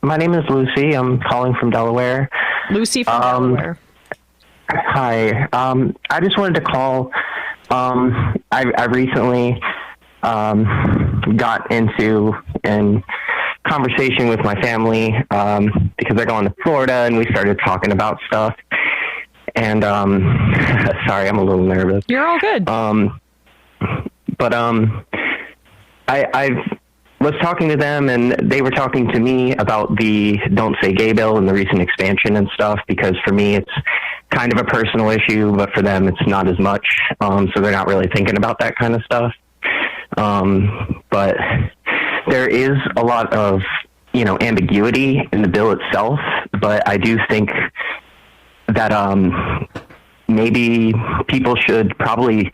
My name is Lucy. I'm calling from Delaware. Lucy from Delaware. Hi. I just wanted to call. I recently got into a conversation with my family because I go into Florida, and we started talking about stuff. And sorry, I'm a little nervous. You're all good. But I was talking to them, and they were talking to me about the Don't Say Gay bill and the recent expansion and stuff, because for me it's kind of a personal issue, but for them it's not as much. So they're not really thinking about that kind of stuff. But there is a lot of, ambiguity in the bill itself, but I do think that maybe people should probably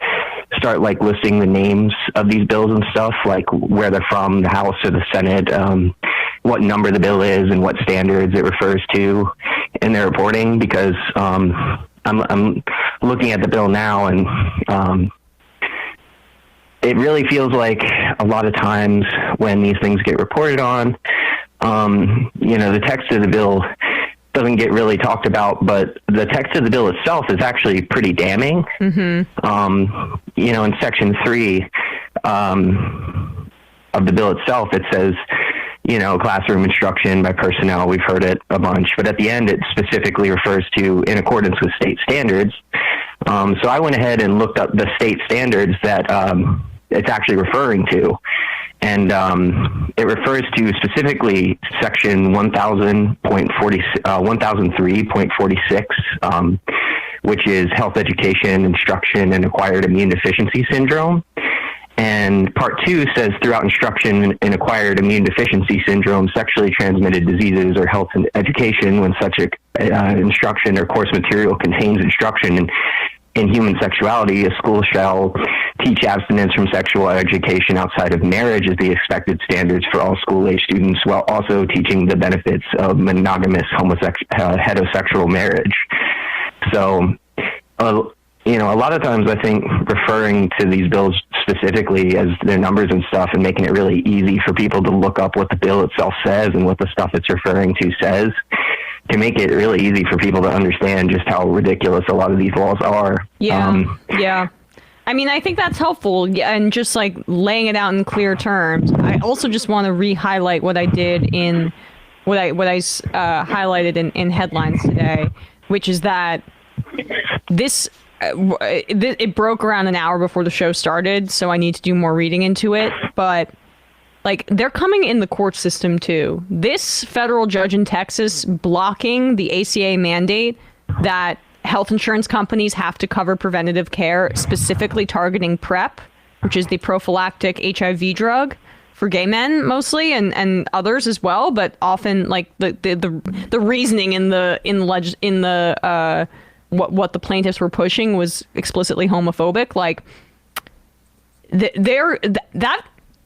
start listing the names of these bills and stuff, like where they're from, the House or the Senate, what number the bill is and what standards it refers to in their reporting, because I'm looking at the bill now, and it really feels like a lot of times when these things get reported on, the text of the bill doesn't get really talked about, but the text of the bill itself is actually pretty damning. Mm-hmm. In Section 3 of the bill itself, it says, classroom instruction by personnel. We've heard it a bunch, but at the end, it specifically refers to in accordance with state standards. So I went ahead and looked up the state standards that it's actually referring to. And it refers to specifically Section 1003.46, which is health education, instruction, and acquired immune deficiency syndrome. And Part 2 says throughout instruction in acquired immune deficiency syndrome, sexually transmitted diseases, or health and education, when such instruction or course material contains instruction in human sexuality, a school shall teach abstinence from sexual education outside of marriage as the expected standards for all school-age students, while also teaching the benefits of monogamous heterosexual marriage. So, a lot of times I think referring to these bills specifically as their numbers and stuff, and making it really easy for people to look up what the bill itself says and what the stuff it's referring to says, can make it really easy for people to understand just how ridiculous a lot of these laws are. Yeah. I mean, I think that's helpful, and just laying it out in clear terms. I also just want to re-highlight what I did in what I highlighted in headlines today, which is that it broke around an hour before the show started, so I need to do more reading into it. But they're coming in the court system too. This federal judge in Texas blocking the ACA mandate that health insurance companies have to cover preventative care, specifically targeting PrEP, which is the prophylactic HIV drug for gay men mostly, and others as well, but often the reasoning in the what the plaintiffs were pushing was explicitly homophobic.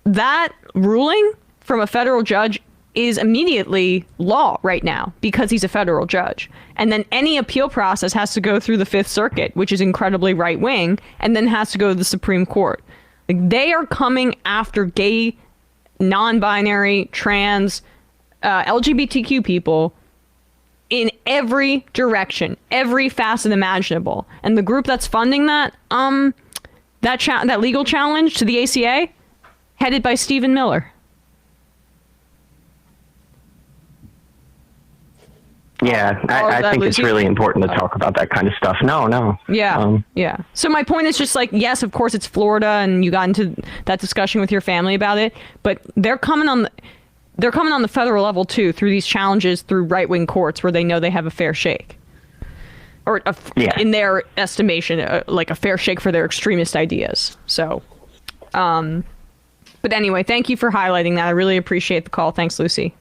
That ruling from a federal judge is immediately law right now because he's a federal judge. And then any appeal process has to go through the Fifth Circuit, which is incredibly right wing, and then has to go to the Supreme Court. They are coming after gay, non-binary, trans, LGBTQ people in every direction, every facet imaginable. And the group that's funding that legal challenge to the ACA, headed by Stephen Miller. Yeah, I think it's really important to talk about that kind of stuff. No. Yeah, yeah. So my point is just yes, of course it's Florida, and you got into that discussion with your family about it, but they're coming on the federal level too, through these challenges through right-wing courts where they know they have a fair shake, or in their estimation, a fair shake for their extremist ideas. So, but anyway, thank you for highlighting that. I really appreciate the call. Thanks, Lucy.